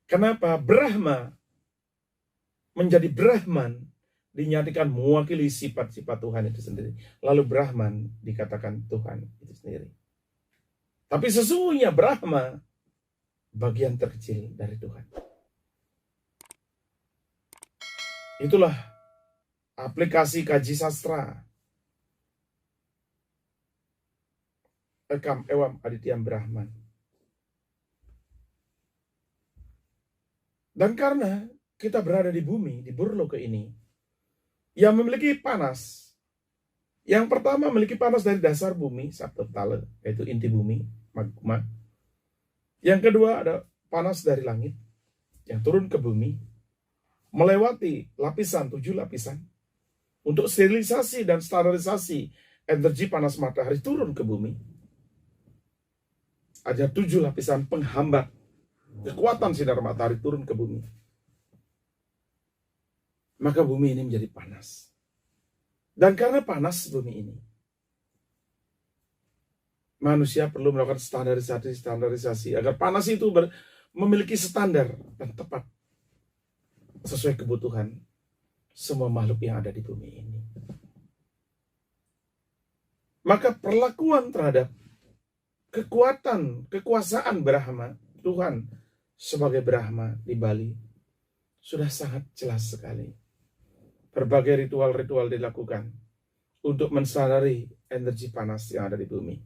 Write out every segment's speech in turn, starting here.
Kenapa? Brahma menjadi Brahman dinyatakan mewakili sifat-sifat Tuhan itu sendiri. Lalu Brahman dikatakan Tuhan itu sendiri. Tapi sesungguhnya Brahma bagian terkecil dari Tuhan. Itulah aplikasi kaji sastra. Ekam Ewam Adityam Brahman. Dan karena kita berada di bumi, di Burloka ini, yang memiliki panas. Yang pertama memiliki panas dari dasar bumi, Saptaptala, yaitu inti bumi, magma. Yang kedua ada panas dari langit, yang turun ke bumi, melewati lapisan, 7 lapisan, untuk sterilisasi dan standarisasi energi panas matahari turun ke bumi. Ada 7 lapisan penghambat kekuatan sinar matahari turun ke bumi. Maka bumi ini menjadi panas. Dan karena panas bumi ini, manusia perlu melakukan standarisasi agar panas itu memiliki standar dan tepat sesuai kebutuhan semua makhluk yang ada di bumi ini. Maka perlakuan terhadap kekuasaan Brahma, Tuhan sebagai Brahma di Bali, sudah sangat jelas sekali. Berbagai ritual-ritual dilakukan untuk menstandari energi panas yang ada di bumi.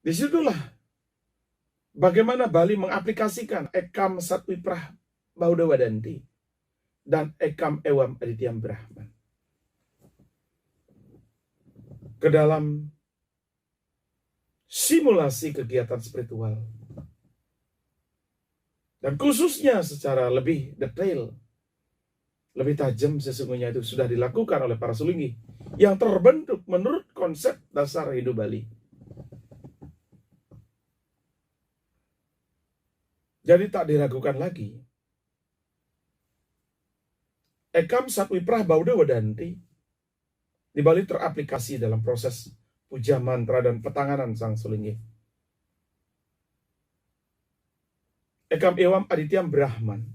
Disitulah bagaimana Bali mengaplikasikan Ekam Satwiprah Baudawadanti dan Ekam Ewam Adityam Brahman ke dalam simulasi kegiatan spiritual. Dan khususnya secara lebih detail, lebih tajam sesungguhnya itu sudah dilakukan oleh para sulinggi yang terbentuk menurut konsep dasar hidup Bali. Jadi tak diragukan lagi. Ekam Satwiprah Baudawadanti di Bali teraplikasi dalam proses puja mantra dan petanganan sang sulinggi. Ekam Ewam Adityam Brahman.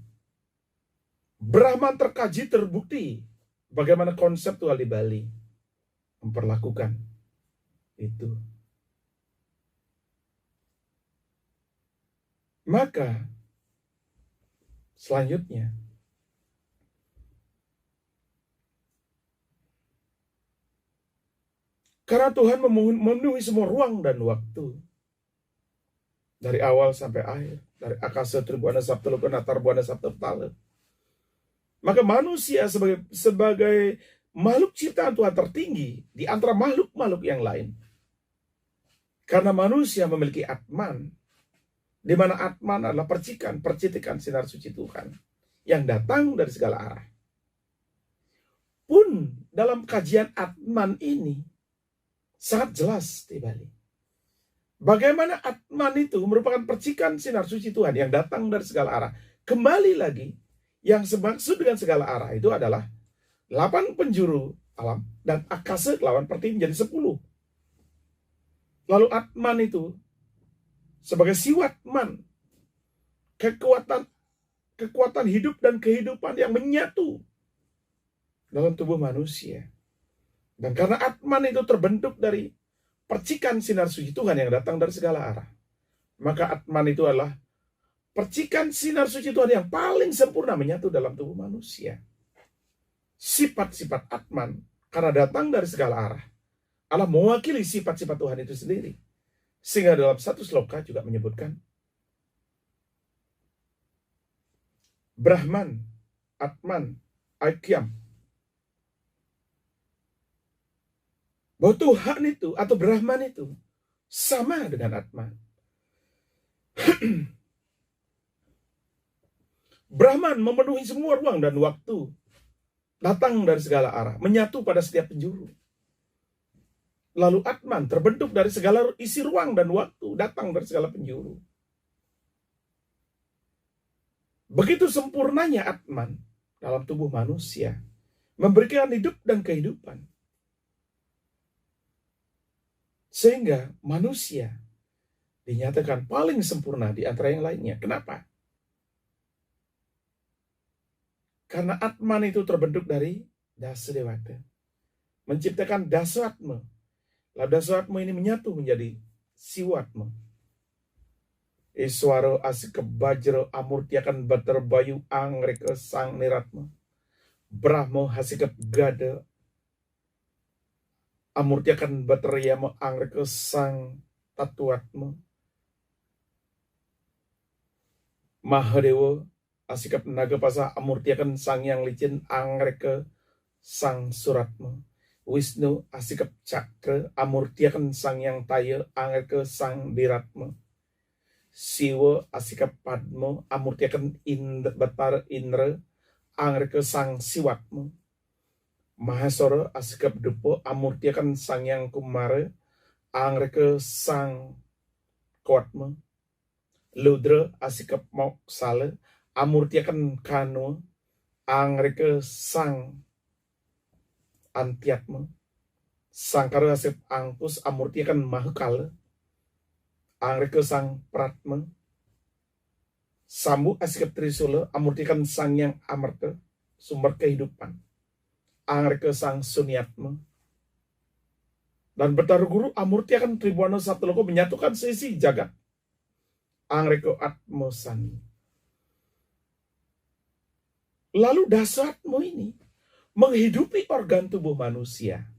Brahman terkaji terbukti bagaimana konseptual di Bali memperlakukan itu. Maka selanjutnya karena Tuhan memenuhi semua ruang dan waktu dari awal sampai akhir, dari Akasa Tribhuwana Saptalokana Tarbhuwana Saptaptala. Maka manusia sebagai makhluk ciptaan Tuhan tertinggi di antara makhluk-makhluk yang lain. Karena manusia memiliki Atman, di mana Atman adalah percitikan sinar suci Tuhan yang datang dari segala arah. Pun dalam kajian Atman ini sangat jelas di Bali. Bagaimana Atman itu merupakan percikan sinar suci Tuhan yang datang dari segala arah. Kembali lagi, yang maksud dengan segala arah itu adalah 8 penjuru alam dan akasa lawan pertiwi menjadi 10. Lalu Atman itu sebagai siwatman, kekuatan hidup dan kehidupan yang menyatu dalam tubuh manusia. Dan karena Atman itu terbentuk dari percikan sinar suci Tuhan yang datang dari segala arah, maka Atman itu adalah percikan sinar suci Tuhan yang paling sempurna menyatu dalam tubuh manusia. Sifat-sifat Atman karena datang dari segala arah adalah mewakili sifat-sifat Tuhan itu sendiri. Sehingga dalam satu sloka juga menyebutkan Brahman, Atman, Aikyam. Bahwa Tuhan itu atau Brahman itu sama dengan Atman. Brahman memenuhi semua ruang dan waktu, datang dari segala arah, menyatu pada setiap penjuru. Lalu Atman terbentuk dari segala isi ruang dan waktu, datang dari segala penjuru. Begitu sempurnanya Atman dalam tubuh manusia, memberikan hidup dan kehidupan. Sehingga manusia dinyatakan paling sempurna di antara yang lainnya. Kenapa? Karena Atman itu terbentuk dari Dasa Dewata. Menciptakan Dasatma. Lalu Dasatma ini menyatu menjadi Siwatma. Iswaro asika bajra amurtiakan batar bayu angreka sang niratma. Brahmo hasikap gada amurtiakan batar yama angreka sang tatuatma. Mahadewa asikap naga pasa amurtiakan sang yang licin angreka sang suratma. Wisnu asikap cakra amurtiakan sang yang taya angreka sang diratma. Siwa asikap padmo amurtiakan batar indra angreka sang siwatma. Mahasara asikap dupo amurtiakan sang yang kumara angreka sang kuatma. Ludra asikap moksala amurtiakan kano angreka sang antiatma. Sangkara asikap angkus amurtiakan mahakala angreka sang pratma. Sambu asikap trisula amurtiakan sang yang amarta, sumber kehidupan, angreka sang sunyatma. Dan Betara Guru amurtiakan Tribuana Satoloka menyatukan sisi jagat, angreka atma sani. Lalu Dasatma ini menghidupi organ tubuh manusia.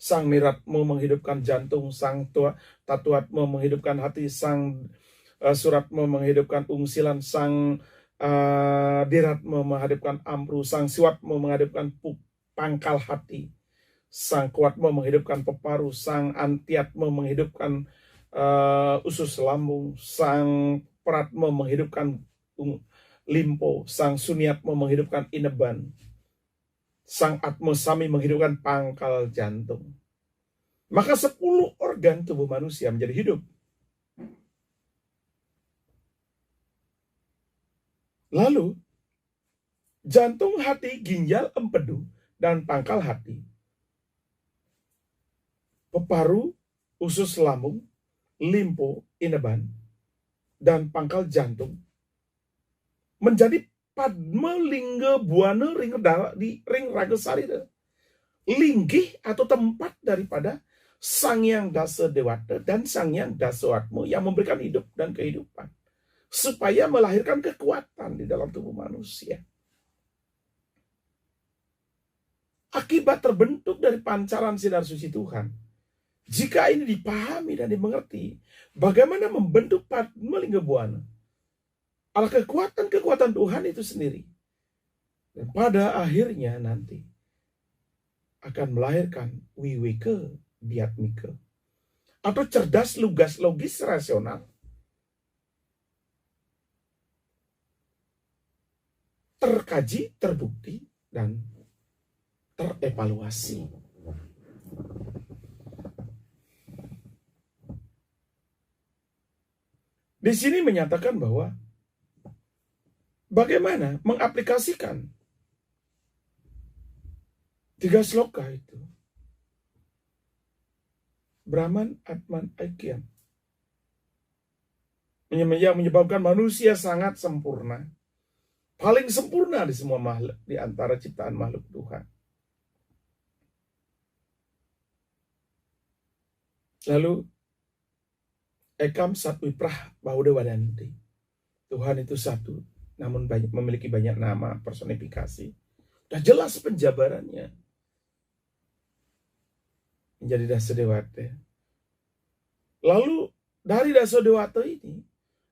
Sang Niratma menghidupkan jantung, sang Tatuatma menghidupkan hati, sang Suratma menghidupkan ungsilan, sang Diratma menghidupkan ampru, sang Siwatma menghidupkan pangkal hati, sang Kuatma menghidupkan peparu, sang Antiatma menghidupkan usus lambung, sang Pratma menghidupkan limpo, sang Sunyatma menghidupkan ineban, sang Atma Sami menghidupkan pangkal jantung. Maka 10 organ tubuh manusia menjadi hidup. Lalu, jantung, hati, ginjal, empedu, dan pangkal hati, peparu, usus lambung, limpo, ineban, dan pangkal jantung menjadi Padma Lingga Buana ring raga sarira. Linggih atau tempat daripada Sang Yang Dasa Dewata dan Sang Yang Dasatma yang memberikan hidup dan kehidupan. Supaya melahirkan kekuatan di dalam tubuh manusia. Akibat terbentuk dari pancaran sinar suci Tuhan. Jika ini dipahami dan dimengerti, bagaimana membentuk Padma Lingga Buana? Adalah kekuatan Tuhan itu sendiri. Dan pada akhirnya nanti akan melahirkan Wiwika Biatmika. Atau cerdas, lugas, logis, rasional. Terkaji, terbukti, dan terevaluasi. Di sini menyatakan bahwa bagaimana mengaplikasikan 3 sloka itu. Brahman, Atman, Aikyam. Yang menyebabkan manusia sangat sempurna. Paling sempurna di semua makhluk, di antara ciptaan makhluk Tuhan. Lalu, Ekam Satwiprah Bahudewadanti. Tuhan itu satu, namun memiliki banyak nama personifikasi. Sudah jelas penjabarannya. Menjadi Dasa Dewata. Lalu dari Dasa Dewata ini,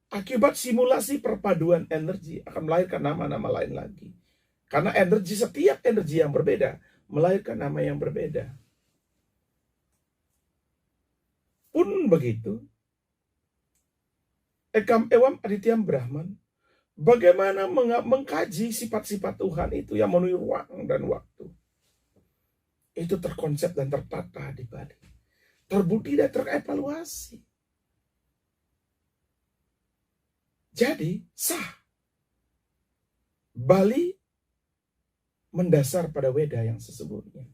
akibat simulasi perpaduan energi akan melahirkan nama-nama lain lagi. Karena setiap energi yang berbeda melahirkan nama yang berbeda. Pun begitu, Ekam Ewam Adityam Brahman, bagaimana mengkaji sifat-sifat Tuhan itu yang memenuhi ruang dan waktu. Itu terkonsep dan tertata di Bali. Terbukti dan terevaluasi. Jadi sah. Bali mendasar pada Weda yang sesungguhnya.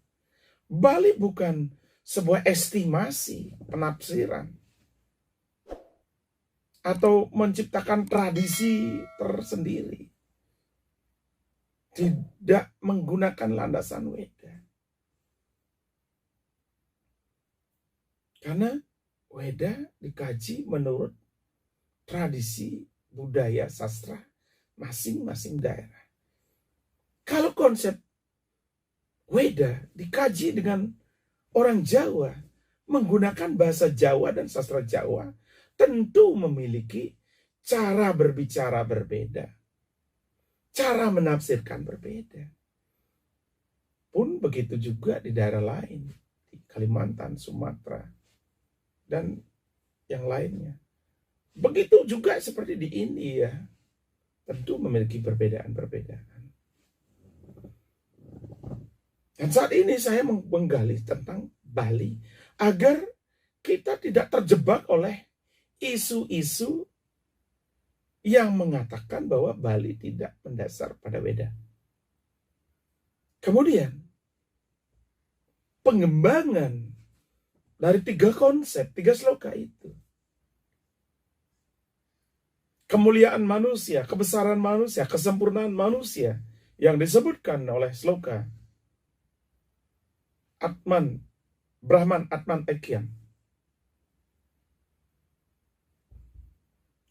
Bali bukan sebuah estimasi, penafsiran, atau menciptakan tradisi tersendiri. Tidak menggunakan landasan Weda. Karena Weda dikaji menurut tradisi, budaya, sastra masing-masing daerah. Kalau konsep Weda dikaji dengan orang Jawa, menggunakan bahasa Jawa dan sastra Jawa, tentu memiliki cara berbicara berbeda. Cara menafsirkan berbeda. Pun begitu juga di daerah lain, di Kalimantan, Sumatera, dan yang lainnya. Begitu juga seperti di India, tentu memiliki perbedaan-perbedaan. Dan saat ini saya menggali tentang Bali, agar kita tidak terjebak oleh isu-isu yang mengatakan bahwa Bali tidak mendasar pada Weda. Kemudian, pengembangan dari 3 konsep, 3 sloka itu. Kemuliaan manusia, kebesaran manusia, kesempurnaan manusia yang disebutkan oleh sloka Atman, Brahman, Atman, Ekyam.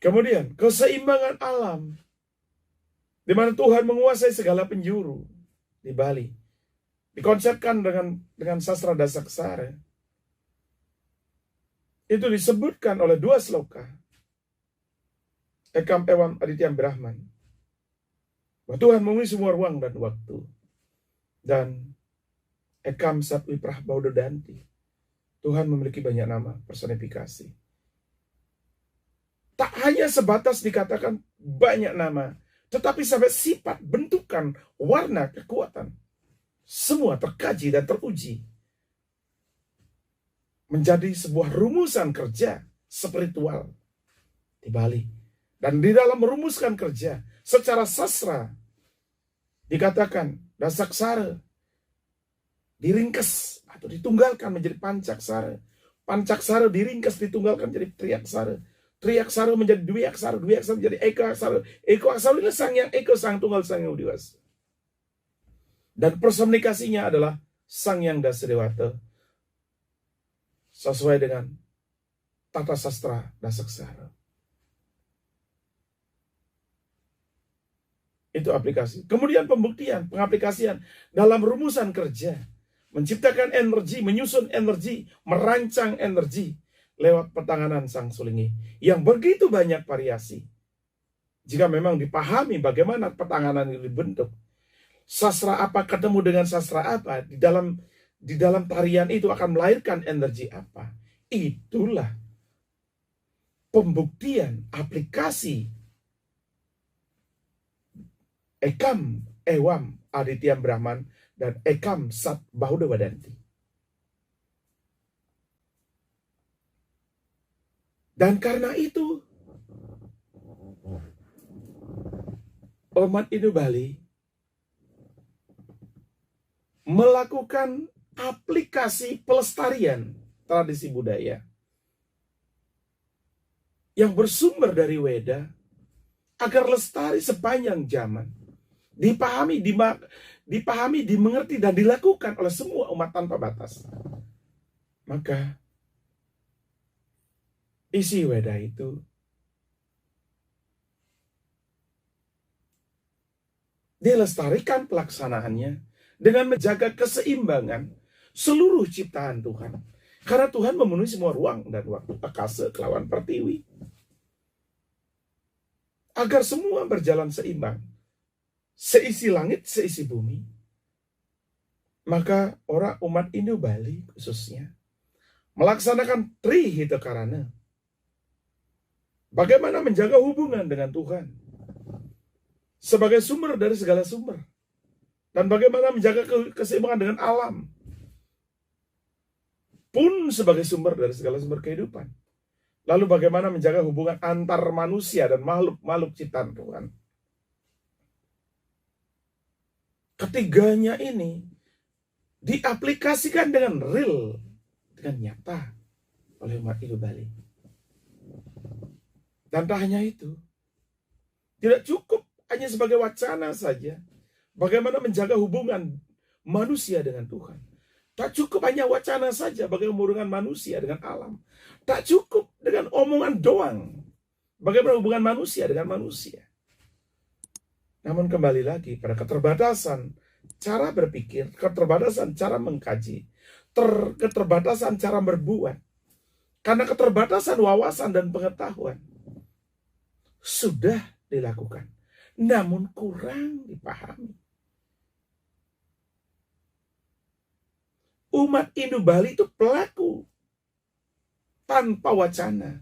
Kemudian, keseimbangan alam, di mana Tuhan menguasai segala penjuru di Bali. Dikonsepkan dengan sastra Dasaksara. Itu disebutkan oleh 2 sloka. Ekam Ewam Adityam Brahman. Bahwa Tuhan menguasai semua ruang dan waktu. Dan Ekam Satwi Prahbaudodanti. Tuhan memiliki banyak nama, personifikasi. Tak hanya sebatas dikatakan banyak nama, tetapi sampai sifat, bentukan, warna, kekuatan. Semua terkaji dan teruji. Menjadi sebuah rumusan kerja spiritual di Bali. Dan di dalam merumuskan kerja secara sastra, dikatakan Dasaksara diringkes atau ditunggalkan menjadi Pancaksara. Pancaksara diringkes ditunggalkan menjadi Triaksara. Triaksara menjadi Dwiaksara, Dwiaksara menjadi Ekaksara. Ekaksara ini sang yang Eka, sang tunggal, sang yang dewasa. Dan personifikasinya adalah Sang Yang Dasadewata. Sesuai dengan tata sastra Dasaksara. Itu aplikasi. Kemudian pembuktian, pengaplikasian dalam rumusan kerja. Menciptakan energi, menyusun energi, merancang energi lewat pertanganan Sang Sulingi. Yang begitu banyak variasi. Jika memang dipahami bagaimana pertanganan itu dibentuk. Sastra apa ketemu dengan sastra apa. Di dalam tarian itu akan melahirkan energi apa. Itulah pembuktian aplikasi Ekam Ewam Adityam Brahman dan Ekam Sat Bahudawadanti. Dan karena itu umat Hindu Bali melakukan aplikasi pelestarian tradisi budaya yang bersumber dari Weda agar lestari sepanjang zaman. Dipahami, dimengerti, dan dilakukan oleh semua umat tanpa batas. Maka isi Weda itu dilestarikan pelaksanaannya dengan menjaga keseimbangan seluruh ciptaan Tuhan. Karena Tuhan memenuhi semua ruang dan waktu, akasa kelawan pertiwi. Agar semua berjalan seimbang. Seisi langit, seisi bumi. Maka orang umat Hindu Bali khususnya melaksanakan Trihita Karana. Bagaimana menjaga hubungan dengan Tuhan sebagai sumber dari segala sumber. Dan bagaimana menjaga keseimbangan dengan alam pun sebagai sumber dari segala sumber kehidupan. Lalu bagaimana menjaga hubungan antar manusia dan makhluk-makhluk ciptaan Tuhan. Ketiganya ini diaplikasikan dengan real dengan nyata oleh umat Indo Bali. Dan tak hanya itu, tidak cukup hanya sebagai wacana saja bagaimana menjaga hubungan manusia dengan Tuhan. Tak cukup hanya wacana saja bagaimana hubungan manusia dengan alam. Tak cukup dengan omongan doang bagaimana hubungan manusia dengan manusia. Namun kembali lagi pada keterbatasan cara berpikir, keterbatasan cara mengkaji, keterbatasan cara berbuat. Karena keterbatasan wawasan dan pengetahuan sudah dilakukan, namun kurang dipahami. Umat Indo Bali itu pelaku tanpa wacana.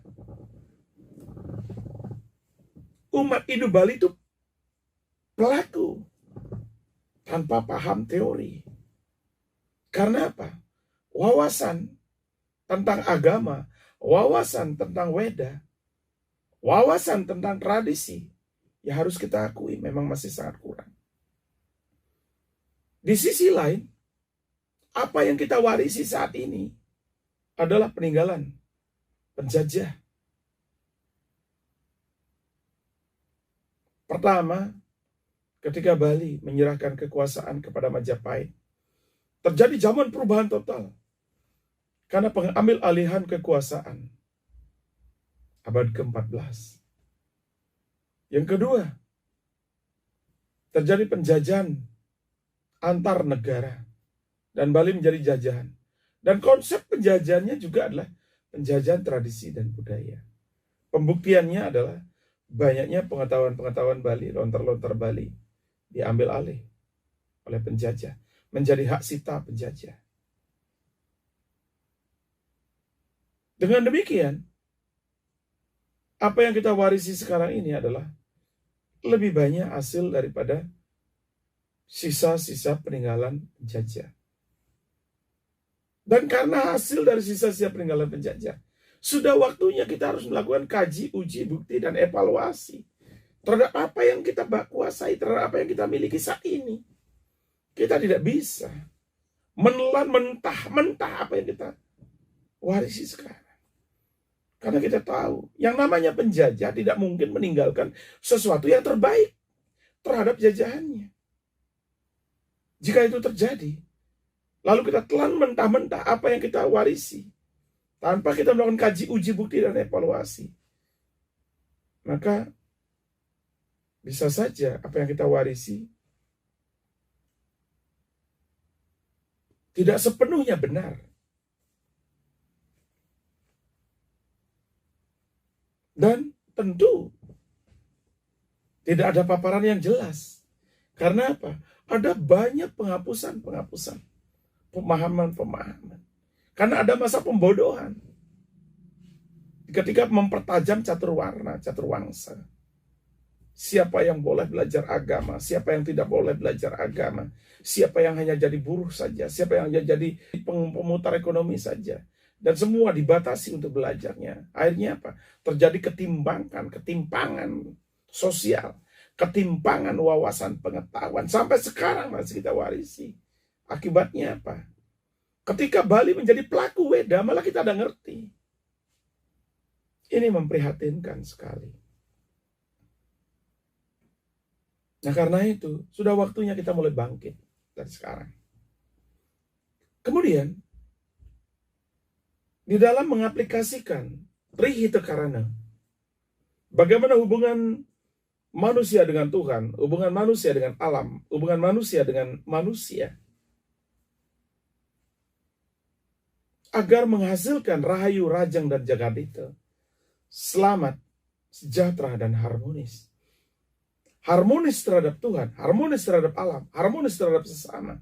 Umat Indo Bali itu pelaku tanpa paham teori. Karena apa? Wawasan tentang agama, wawasan tentang Weda, wawasan tentang tradisi, ya harus kita akui memang masih sangat kurang. Di sisi lain, apa yang kita warisi saat ini adalah peninggalan penjajah. Pertama, ketika Bali menyerahkan kekuasaan kepada Majapahit, terjadi zaman perubahan total. Karena pengambil alihan kekuasaan abad ke-14. Yang kedua, terjadi penjajahan antar negara dan Bali menjadi jajahan. Dan konsep penjajahannya juga adalah penjajahan tradisi dan budaya. Pembuktiannya adalah banyaknya pengetahuan-pengetahuan Bali, lontar-lontar Bali diambil alih oleh penjajah, menjadi hak sita penjajah. Dengan demikian, apa yang kita warisi sekarang ini adalah lebih banyak hasil daripada sisa-sisa peninggalan penjajah. Dan karena hasil dari sisa-sisa peninggalan penjajah, sudah waktunya kita harus melakukan kaji, uji, bukti, dan evaluasi terhadap apa yang kita kuasai, terhadap apa yang kita miliki saat ini. Kita tidak bisa menelan mentah-mentah apa yang kita warisi sekarang. Karena kita tahu, yang namanya penjajah tidak mungkin meninggalkan sesuatu yang terbaik terhadap jajahannya. Jika itu terjadi, lalu kita telan mentah-mentah apa yang kita warisi, tanpa kita melakukan kaji, uji, bukti, dan evaluasi, maka bisa saja apa yang kita warisi tidak sepenuhnya benar. Dan tentu tidak ada paparan yang jelas. Karena apa? Ada banyak penghapusan-penghapusan, pemahaman-pemahaman. Karena ada masa pembodohan. Ketika mempertajam catur warna, catur wangsa. Siapa yang boleh belajar agama, siapa yang tidak boleh belajar agama, siapa yang hanya jadi buruh saja, siapa yang hanya jadi pemutar ekonomi saja. Dan semua dibatasi untuk belajarnya. Akhirnya apa? Terjadi ketimpangan sosial, ketimpangan wawasan pengetahuan. Sampai sekarang masih kita warisi. Akibatnya apa? Ketika Bali menjadi pelaku Weda, malah kita ada ngerti. Ini memprihatinkan sekali. Nah karena itu, sudah waktunya kita mulai bangkit dari sekarang. Kemudian, di dalam mengaplikasikan Trihita Karana, bagaimana hubungan manusia dengan Tuhan, hubungan manusia dengan alam, hubungan manusia dengan manusia, agar menghasilkan rahayu, rajang, dan jagadita, selamat, sejahtera, dan harmonis. Harmonis terhadap Tuhan, harmonis terhadap alam, harmonis terhadap sesama.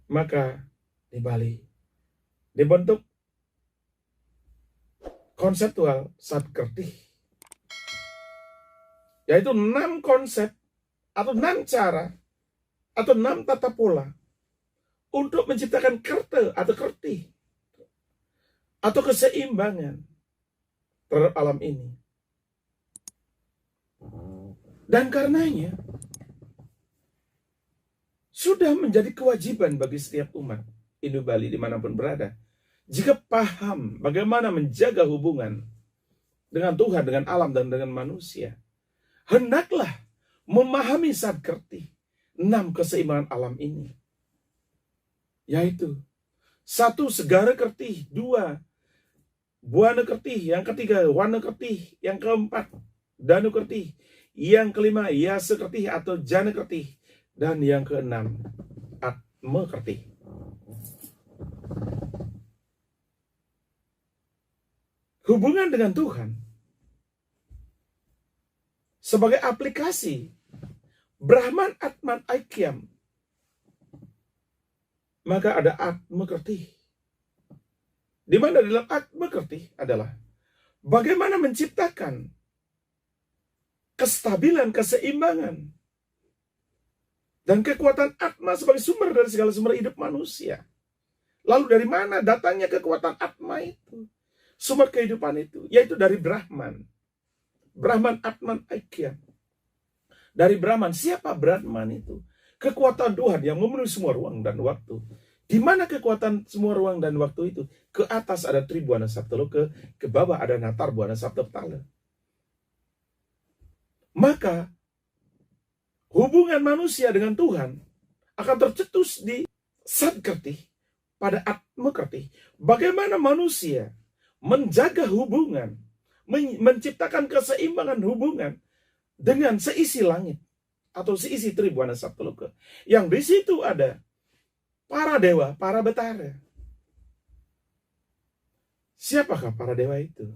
Maka di Bali dibentuk konseptual Satkerti, yaitu 6 konsep atau 6 cara atau 6 tata pola untuk menciptakan kerta atau kerti atau keseimbangan terhadap alam ini. Dan karenanya sudah menjadi kewajiban bagi setiap umat Indu Bali dimanapun berada, jika paham bagaimana menjaga hubungan dengan Tuhan, dengan alam, dan dengan manusia, hendaklah memahami Sadkerti 6 keseimbangan alam ini. Yaitu 1. Segara Kerti, 2. Buana Kerti, yang ketiga Wana Kerti, yang keempat Danu Kerti, yang kelima Yasa Kerti atau Jana Kerti, dan yang keenam Atma Kerti. Hubungan dengan Tuhan sebagai aplikasi Brahman Atman Aikyam, maka ada Atma Kerti. Di mana dalam Atma Kerti adalah bagaimana menciptakan kestabilan, keseimbangan, dan kekuatan Atma sebagai sumber dari segala sumber hidup manusia. Lalu dari mana datangnya kekuatan Atma itu? Sumber kehidupan itu, yaitu dari Brahman. Brahman Atman Aikyam. Dari Brahman. Siapa Brahman itu? Kekuatan Tuhan yang memenuhi semua ruang dan waktu. Di mana kekuatan semua ruang dan waktu itu? Ke atas ada Tribuana Saptaloka, ke bawah ada Natar Buana Saptapala. Maka hubungan manusia dengan Tuhan akan tercetus di Sadkerti pada Atma Kerti. Bagaimana manusia menjaga hubungan, menciptakan keseimbangan hubungan dengan seisi langit atau seisi Tribuana Saptaloka. Yang di situ ada para dewa, para betara. Siapakah para dewa itu?